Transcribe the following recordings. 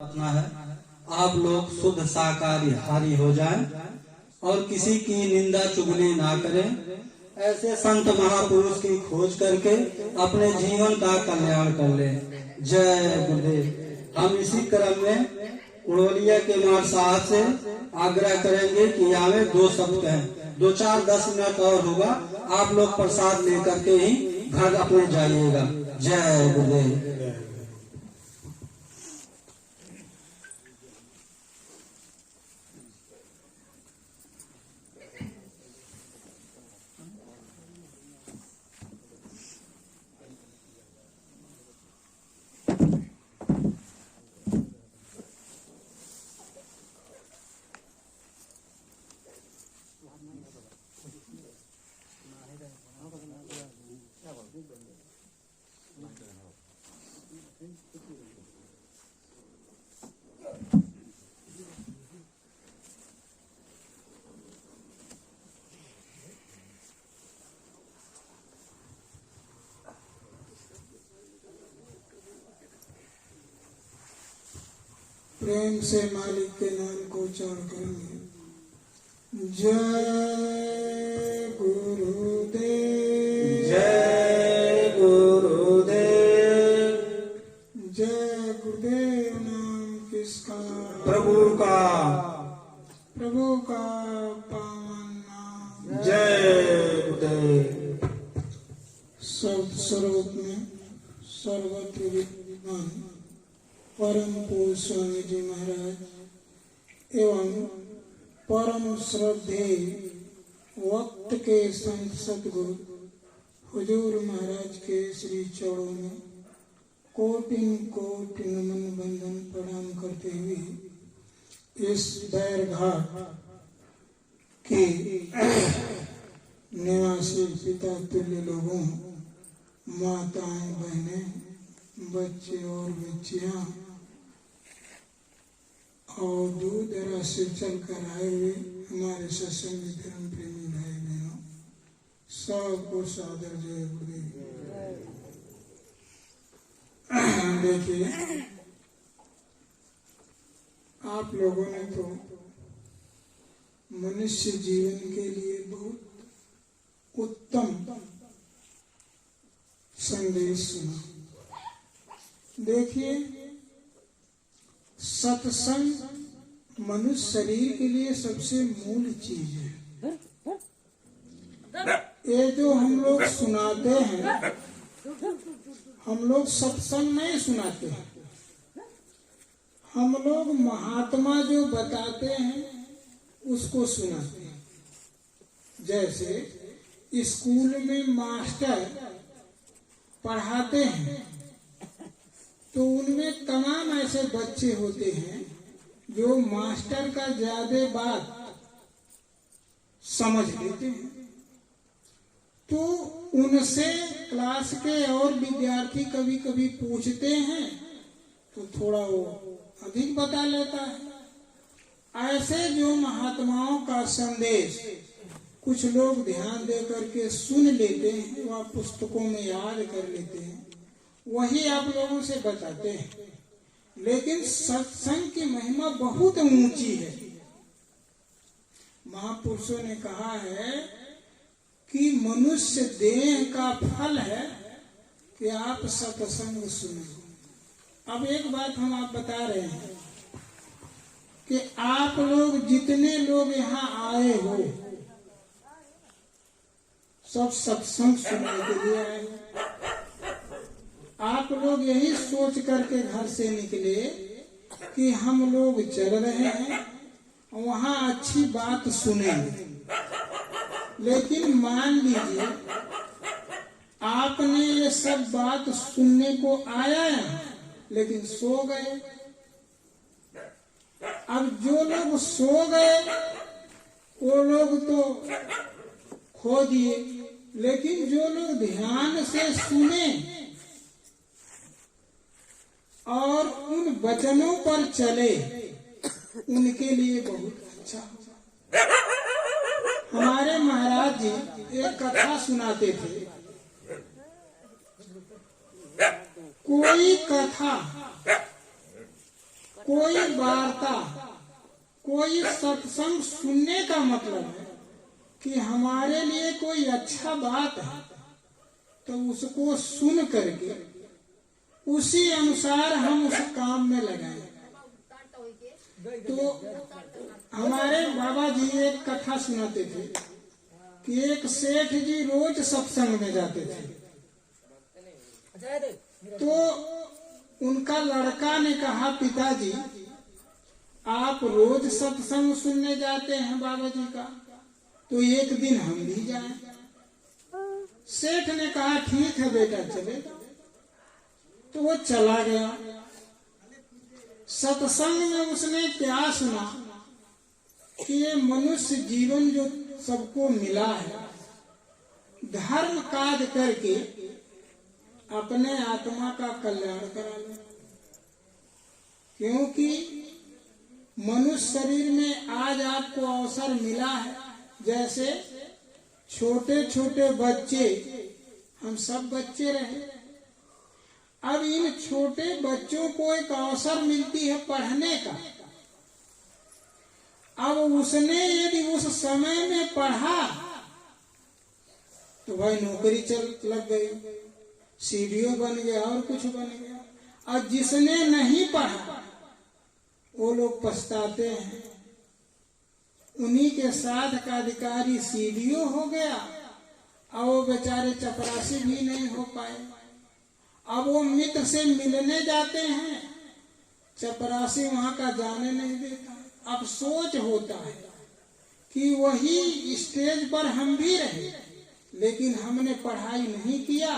प्रार्थना है आप लोग शुद्ध शाकाहारी हो जाएं और किसी की निंदा चुगली ना करें। ऐसे संत महापुरुष की खोज करके अपने जीवन का कल्याण कर लें। जय गुरुदेव। हम इसी क्रम में उड़ोलिया के मार साहब से आग्रह करेंगे कि यहाँ में 2 शब्द कहें। 2-4-10 मिनट और होगा, आप लोग प्रसाद लेकर के ही घर अपने जाइएगा। जय गुरुदेव। प्रेम से मालिक के नाम को उच्चारण करेंगे। जय गुरुदेव, जय गुरुदेव। जय गुरुदेव। नाम किसका? प्रभु का। प्रभु का पावन नाम। जय गुरुदेव। सब स्वरूप में सर्वत्र विद्यमान परम पूज्य स्वामी जी महाराज एवं परम श्रद्धेय वक्त के संत सतगुरु हुजूर महाराज के श्री चरणों में कोटिन कोटि नमन बंदन प्रणाम करते हुए इस बैरघाट के निवासी पिता तुल्य लोगों, माताएं, बहनें, बच्चे और बच्चियां और दूर दराज से चल कर आए हुए हमारे सत्संगी धर्म प्रेमी भाई बहनों, सबको सादर जय गुरुदेव। देखिए, आप लोगों ने तो मनुष्य जीवन के लिए बहुत उत्तम संदेश सुना। देखिए, सत्संग मनुष्य शरीर के लिए सबसे मूल चीज है। ये जो हम लोग सुनाते हैं, हम लोग सत्संग नहीं सुनाते हैं, हम लोग महात्मा जो बताते हैं उसको सुनाते हैं। जैसे स्कूल में मास्टर पढ़ाते हैं तो उनमें तमाम ऐसे बच्चे होते हैं जो मास्टर का ज्यादा बात समझ लेते हैं, तो उनसे क्लास के और विद्यार्थी कभी कभी पूछते हैं तो थोड़ा वो अधिक बता लेता है। ऐसे जो महात्माओं का संदेश कुछ लोग ध्यान दे करके सुन लेते हैं, वह पुस्तकों में याद कर लेते हैं, वही आप लोगों से बताते हैं। लेकिन सत्संग की महिमा बहुत ऊंची है। महापुरुषों ने कहा है कि मनुष्य देह का फल है कि आप सत्संग सुनो। अब एक बात हम आप बता रहे हैं कि आप लोग जितने लोग यहाँ आए हो सब सत्संग सुनने के लिए आए हो। आप लोग यही सोच करके घर से निकले कि हम लोग चल रहे हैं, वहाँ अच्छी बात सुनेंगे। लेकिन मान लीजिए आपने ये सब बात सुनने को आया है लेकिन सो गए। अब जो लोग सो गए वो लोग तो खो दिए, लेकिन जो लोग ध्यान से सुने और उन वचनों पर चले उनके लिए बहुत अच्छा। हमारे महाराज जी एक कथा सुनाते थे। कोई कथा कोई वार्ता, कोई सत्संग सुनने का मतलब है कि हमारे लिए कोई अच्छा बात है तो उसको सुन करके उसी अनुसार हम उस काम में लगाएं। तो हमारे बाबा जी एक कथा सुनाते थे कि एक सेठ जी रोज सत्संग में जाते थे। तो उनका लड़का ने कहा, पिताजी आप रोज सत्संग सुनने जाते हैं बाबा जी का, तो एक दिन हम भी जाएं। सेठ ने कहा ठीक है बेटा चलेगा। तो वो चला गया। सत्संग में उसने क्या सुना कि ये मनुष्य जीवन जो सबको मिला है, धर्म काज करके अपने आत्मा का कल्याण करा लो। क्योंकि मनुष्य शरीर में आज आपको अवसर मिला है, जैसे छोटे छोटे बच्चे, हम सब बच्चे रहे, अब इन छोटे बच्चों को एक अवसर मिलती है पढ़ने का। अब उसने यदि उस समय में पढ़ा तो भाई नौकरी चल लग गई, सीडीओ बन गया और कुछ बन गया। और जिसने नहीं पढ़ा वो लोग पछताते हैं। उन्हीं के साथ का अधिकारी सीडीओ हो गया और वो बेचारे चपरासी भी नहीं हो पाए। अब वो मित्र से मिलने जाते हैं, चपरासी वहां का जाने नहीं देता। अब सोच होता है कि वही स्टेज पर हम भी रहे, लेकिन हमने पढ़ाई नहीं किया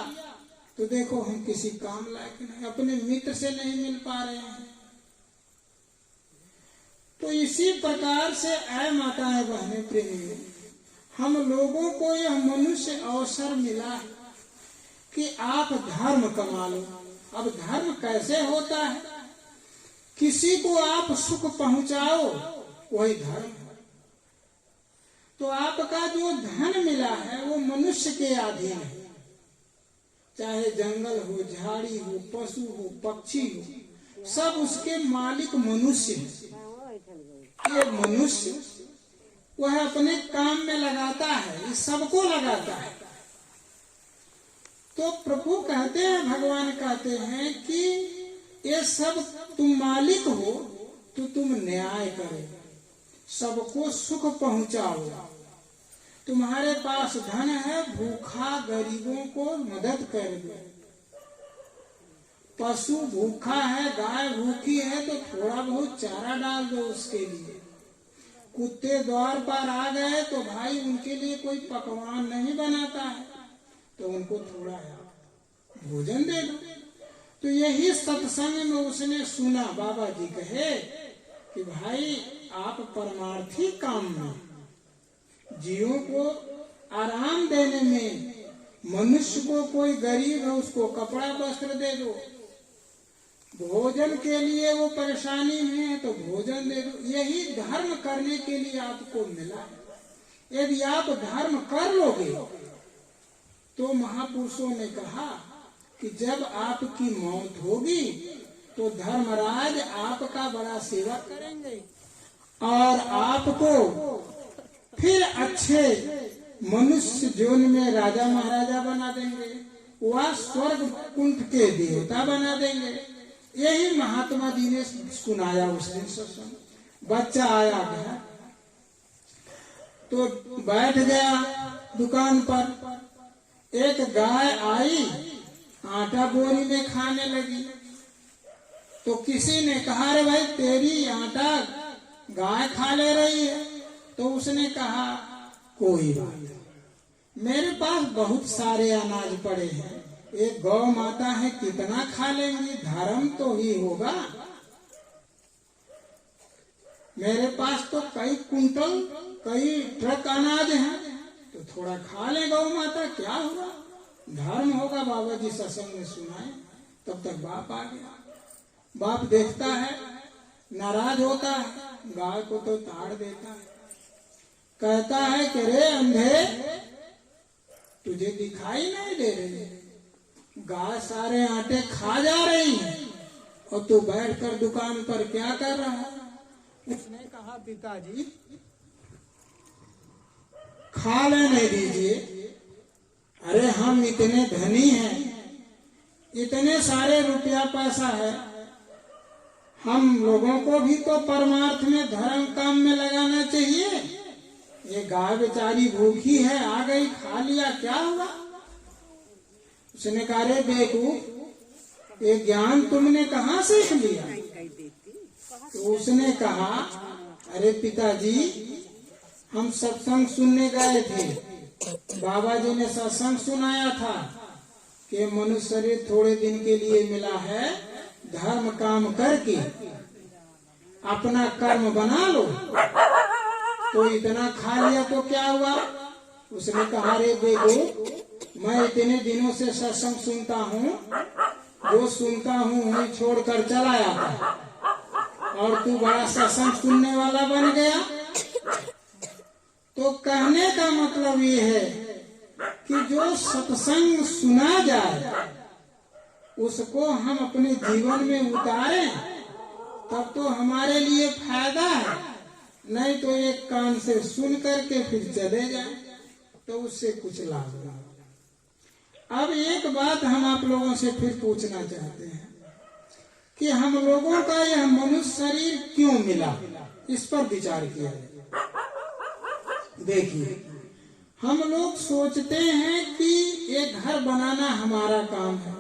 तो देखो हम किसी काम लायक नहीं, अपने मित्र से नहीं मिल पा रहे हैं। तो इसी प्रकार से आए माताएं बहनें प्रेमी, हम लोगों को यह मनुष्य अवसर मिला है कि आप धर्म कमा लो। अब धर्म कैसे होता है? किसी को आप सुख पहुंचाओ, वही धर्म है। तो आपका जो धन मिला है वो मनुष्य के अधीन है। चाहे जंगल हो, झाड़ी हो, पशु हो, पक्षी हो, सब उसके मालिक मनुष्य है। ये मनुष्य वह अपने काम में लगाता है, ये सबको लगाता है। तो प्रभु कहते हैं, भगवान कहते हैं कि ये सब तुम मालिक हो तो तुम न्याय करो, सबको सुख पहुंचाओ। तुम्हारे पास धन है, भूखा गरीबों को मदद कर दो। पशु भूखा है, गाय भूखी है तो थोड़ा बहुत चारा डाल दो उसके लिए। कुत्ते द्वार पर आ गए तो भाई उनके लिए कोई पकवान नहीं बनाता है तो उनको थोड़ा भोजन दे दो। तो यही सत्संग में उसने सुना। बाबा जी कहे कि भाई आप परमार्थी काम में, जीवों को आराम देने में, मनुष्य को कोई गरीब है उसको कपड़ा वस्त्र दे दो, भोजन के लिए वो परेशानी में है तो भोजन दे दो। यही धर्म करने के लिए आपको मिला है। यदि आप धर्म कर लोगे तो महापुरुषों ने कहा कि जब आपकी मौत होगी तो धर्मराज आपका बड़ा सेवा करेंगे और आपको फिर अच्छे मनुष्य जीवन में राजा महाराजा बना देंगे, वह स्वर्ग कुंठ के देवता बना देंगे। यही महात्मा जी ने सुनाया उस दिन सत्संग। बच्चा आया गया तो बैठ गया दुकान पर। एक गाय आई, आटा बोरी में खाने लगी। तो किसी ने कहा, अरे भाई तेरी आटा गाय खा ले रही है। तो उसने कहा, कोई बात नहीं, मेरे पास बहुत सारे अनाज पड़े हैं, एक गौ माता है, कितना खा लेंगी, धर्म तो ही होगा। मेरे पास तो कई कुंटल, कई ट्रक अनाज है, तो थोड़ा खा ले गौ माता, क्या हुआ, धर्म होगा। बाबा जी सत्संग में सुनाए। तब तक बाप आ गया। बाप देखता है, नाराज होता है, गाय को तो ताड़ देता है। कहता है कि रे अंधे, तुझे दिखाई नहीं दे रही, गाय सारे आटे खा जा रही है और तू बैठकर दुकान पर क्या कर रहा है? उसने कहा पिताजी खा लेने दीजिए। अरे हम इतने धनी हैं, इतने सारे रुपया पैसा है, हम लोगों को भी तो परमार्थ में धर्म काम में लगाना चाहिए। ये गाय बेचारी भूखी है, आ गई, खा लिया, क्या हुआ? उसने कहा रे बेवकूफ, ये ज्ञान तुमने कहाँ सीख लिया? तो उसने कहा अरे पिताजी हम सत्संग सुनने गए थे, बाबा जी ने सत्संग सुनाया था कि मनुष्य शरीर थोड़े दिन के लिए मिला है, धर्म काम करके अपना कर्म बना लो। तो इतना खा लिया तो क्या हुआ? उसने कहा रे बेगो मैं इतने दिनों से सत्संग सुनता हूँ, जो सुनता हूँ वही छोड़कर चला आता, और तू बड़ा सत्संग सुनने वाला बन गया। तो कहने का मतलब ये है कि जो सत्संग सुना जाए उसको हम अपने जीवन में उतारें, तब तो हमारे लिए फायदा है। नहीं तो एक कान से सुन करके फिर चले जाए तो उससे कुछ लाभ नहीं। अब एक बात हम आप लोगों से फिर पूछना चाहते हैं कि हम लोगों का यह मनुष्य शरीर क्यों मिला, इस पर विचार किया जाए। देखिए हम लोग सोचते हैं कि ये घर बनाना हमारा काम है,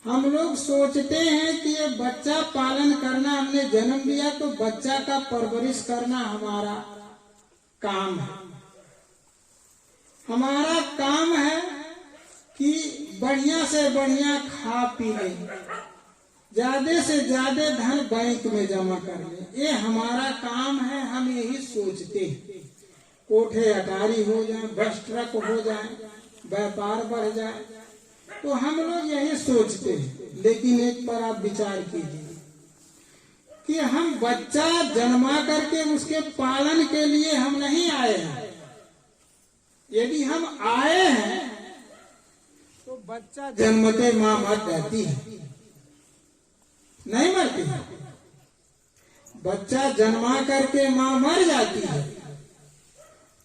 हम लोग सोचते हैं कि ये बच्चा पालन करना, हमने जन्म दिया तो बच्चा का परवरिश करना हमारा काम है। हमारा काम है कि बढ़िया से बढ़िया खा पी ले, ज्यादा से ज्यादा धन बैंक में जमा कर ले, ये हमारा काम है। हम यही सोचते हैं कोठे अटारी हो जाए, बस ट्रक हो जाए, व्यापार बढ़ जाए, तो हम लोग यही सोचते हैं। लेकिन एक पर आप विचार कीजिए कि हम बच्चा जन्मा करके उसके पालन के लिए हम नहीं आए हैं। यदि हम आए हैं तो बच्चा जन्मते माँ मर जाती है, नहीं मरती है। बच्चा जन्मा करके माँ मर जाती है,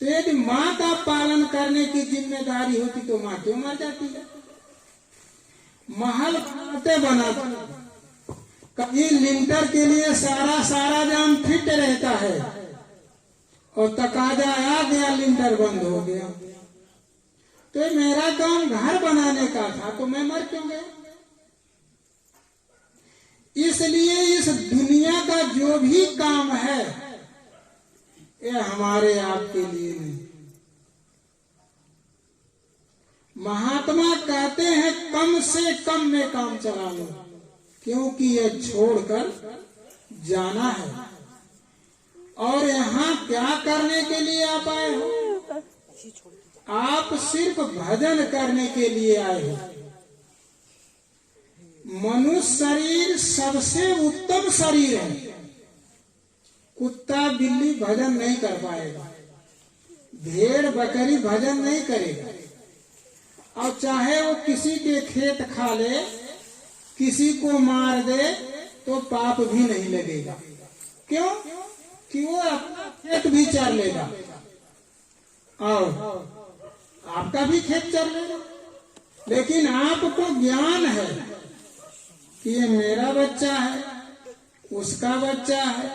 तो यदि माँ का पालन करने की जिम्मेदारी होती तो माँ क्यों मर जाती है? महल बनाते कभी लिंटर के लिए सारा जाम फिट रहता है और तकाजा आ गया, लिंटर बंद हो गया। तो मेरा काम घर बनाने का था तो मैं मर क्यों गया? इसलिए इस दुनिया का जो भी काम है ये हमारे आपके लिए नहीं। महात्मा कहते हैं कम से कम में काम चला लो, क्योंकि ये छोड़कर जाना है। और यहाँ क्या करने के लिए आप आए हो? आप सिर्फ भजन करने के लिए आए हो। मनुष्य शरीर सबसे उत्तम शरीर है। कुत्ता बिल्ली भजन नहीं कर पाएगा, भेड़ बकरी भजन नहीं करेगा, और चाहे वो किसी के खेत खा ले, किसी को मार दे तो पाप भी नहीं लगेगा। क्यों? कि वो अपना खेत भी चर लेगा और आपका भी खेत चर लेगा। लेकिन आपको ज्ञान है कि ये मेरा बच्चा है, उसका बच्चा है,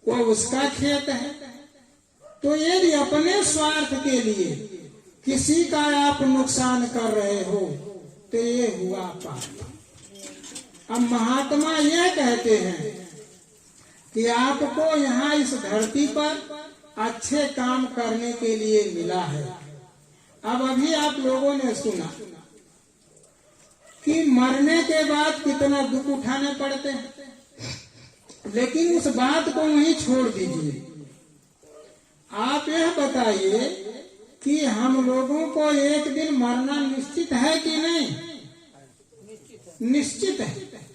वो उसका खेत है। तो यदि अपने स्वार्थ के लिए किसी का आप नुकसान कर रहे हो तो ये हुआ पाप। अब महात्मा ये कहते हैं कि आपको यहाँ इस धरती पर अच्छे काम करने के लिए मिला है। अब अभी आप लोगों ने सुना कि मरने के बाद कितना दुख उठाने पड़ते हैं, लेकिन उस बात को वहीं छोड़ दीजिए। आप यह बताइए कि हम लोगों को एक दिन मरना निश्चित है कि नहीं? निश्चित है।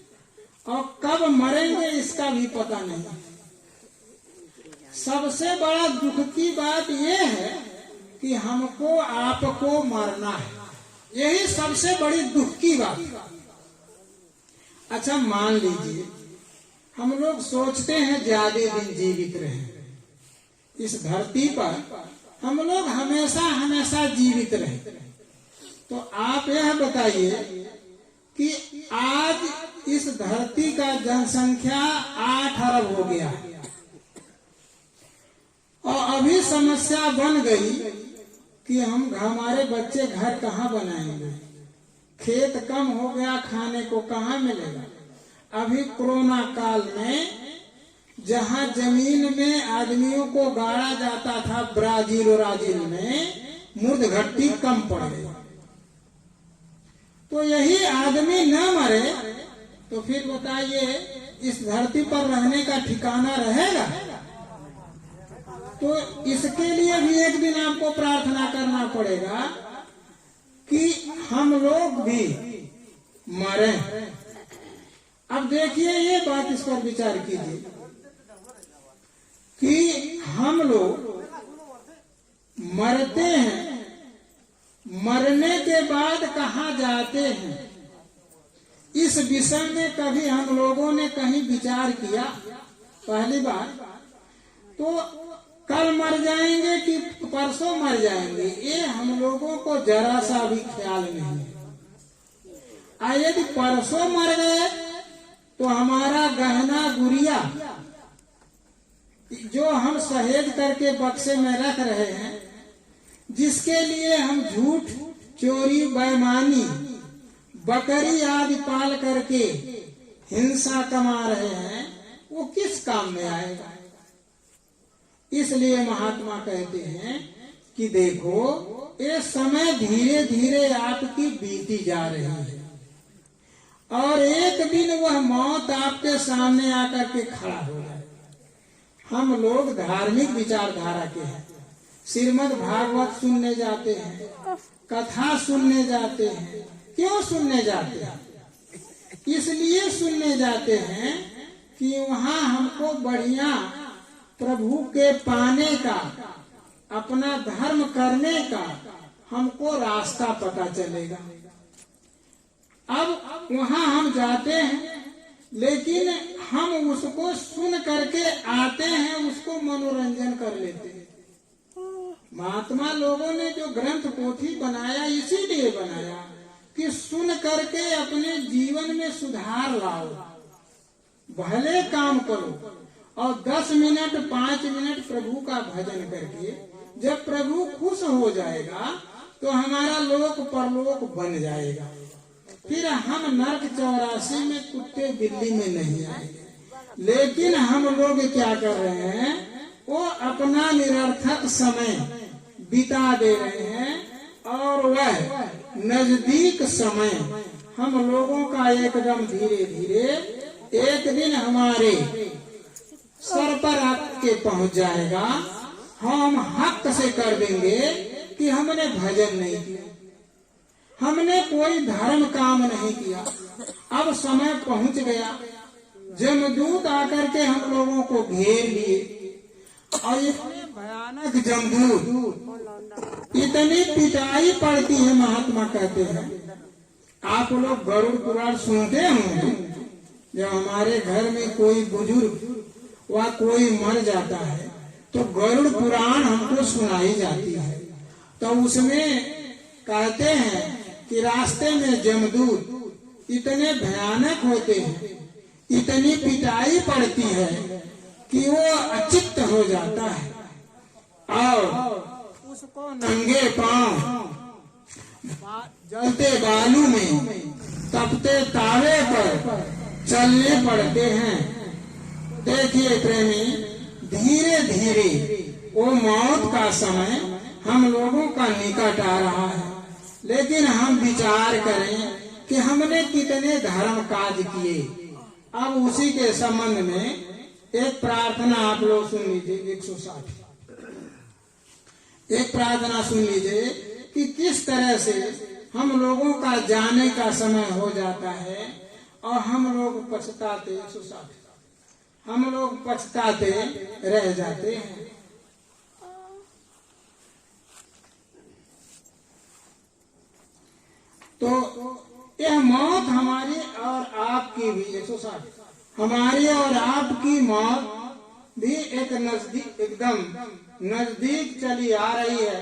और कब मरेंगे इसका भी पता नहीं। सबसे बड़ा दुख की बात यह है कि हमको आपको मरना है, यही सबसे बड़ी दुख की बात। अच्छा मान लीजिए हम लोग सोचते हैं ज्यादा दिन जीवित रहें, इस धरती पर हम लोग हमेशा हमेशा जीवित रहें, तो आप यह बताइए कि आज इस धरती का जनसंख्या 8 अरब हो गया है और अभी समस्या बन गई कि हमारे बच्चे घर कहाँ बनाएंगे, खेत कम हो गया, खाने को कहाँ मिलेगा। अभी कोरोना काल में जहाँ जमीन में आदमियों को गाड़ा जाता था ब्राजील में मुर्द घट्टी कम पड़ गई, तो यही आदमी न मरे तो फिर बताइए इस धरती पर रहने का ठिकाना रहेगा। तो इसके लिए भी एक दिन आपको प्रार्थना करना पड़ेगा कि हम लोग भी मरे। अब देखिए ये बात, इस पर विचार कीजिए कि हम लोग मरते हैं, मरने के बाद कहाँ जाते हैं, इस विषय में कभी हम लोगों ने कहीं विचार किया? पहली बात तो कल मर जाएंगे कि परसों मर जाएंगे, ये हम लोगों को जरा सा भी ख्याल नहीं है। यदि परसों मर गए तो हमारा गहना गुड़िया जो हम सहेज करके बक्से में रख रहे हैं, जिसके लिए हम झूठ, चोरी, बेईमानी, बकरी आदि पाल करके हिंसा कमा रहे हैं, वो किस काम में आएगा। इसलिए महात्मा कहते हैं कि देखो ये समय धीरे धीरे आपकी बीती जा रही है और एक दिन वह मौत आपके सामने आकर के खड़ा हो जाए। हम लोग धार्मिक विचारधारा के हैं, श्रीमद् भागवत सुनने जाते हैं, कथा सुनने जाते हैं। क्यों सुनने जाते हैं? इसलिए सुनने जाते हैं कि वहाँ हमको बढ़िया प्रभु के पाने का, अपना धर्म करने का हमको रास्ता पता चलेगा। अब वहाँ हम जाते हैं, लेकिन हम उसको सुन करके आते हैं, उसको मनोरंजन कर लेते हैं। महात्मा लोगों ने जो ग्रंथ पोथी बनाया इसीलिए बनाया कि सुन करके अपने जीवन में सुधार लाओ, भले काम करो और 10 मिनट 5 मिनट प्रभु का भजन करके जब प्रभु खुश हो जाएगा तो हमारा लोक परलोक बन जाएगा। फिर हम नरक 84 में कुत्ते बिल्ली में नहीं आएंगे। लेकिन हम लोग क्या कर रहे हैं, वो अपना निरर्थक समय बिता दे रहे हैं और वह नजदीक समय हम लोगों का एकदम धीरे धीरे एक दिन हमारे सर पर आके पहुंच जाएगा। हम हक से कर देंगे कि हमने भजन नहीं किया, हमने कोई धर्म काम नहीं किया। अब समय पहुंच गया, जमदूत आकर के हम लोगों को घेर लिए और इतने भयानक जमदूत, इतनी पिटाई पड़ती है। महात्मा कहते हैं, आप लोग गरुड़ पुराण सुनते होंगे, जब हमारे घर में कोई बुजुर्ग व कोई मर जाता है तो गरुड़ पुराण हमको सुनाई जाती है। तो उसमें कहते हैं कि रास्ते में जमदूत इतने भयानक होते हैं, इतनी पिटाई पड़ती है कि वो अचित्त हो जाता है और उसको नंगे पांव जलते बालू में, तपते तावे पर चलने पड़ते हैं। देखिए प्रेमी, धीरे धीरे वो मौत का समय हम लोगों का निकट आ रहा है, लेकिन हम विचार करें कि हमने कितने धर्म काज किए। अब उसी के संबंध में एक प्रार्थना आप लोग सुन लीजिए। 160 एक प्रार्थना सुन लीजिए कि किस तरह से हम लोगों का जाने का समय हो जाता है और हम लोग पछताते। 160 हम लोग पछताते रह जाते हैं। तो यह मौत हमारी और आपकी भी 160 हमारी और आपकी मौत भी एक नजदीक एकदम नजदीक चली आ रही है।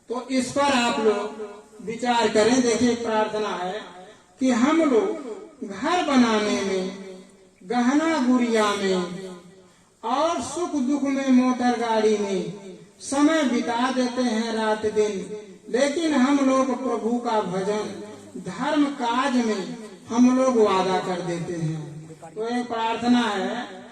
तो इस पर आप लोग विचार करें। देखिए प्रार्थना है कि हम लोग घर बनाने में, गहना गुड़िया में और सुख दुख में, मोटर गाड़ी में समय बिता देते हैं रात दिन, लेकिन हम लोग प्रभु का भजन, धर्म काज में हम लोग वादा कर देते हैं। तो एक प्रार्थना है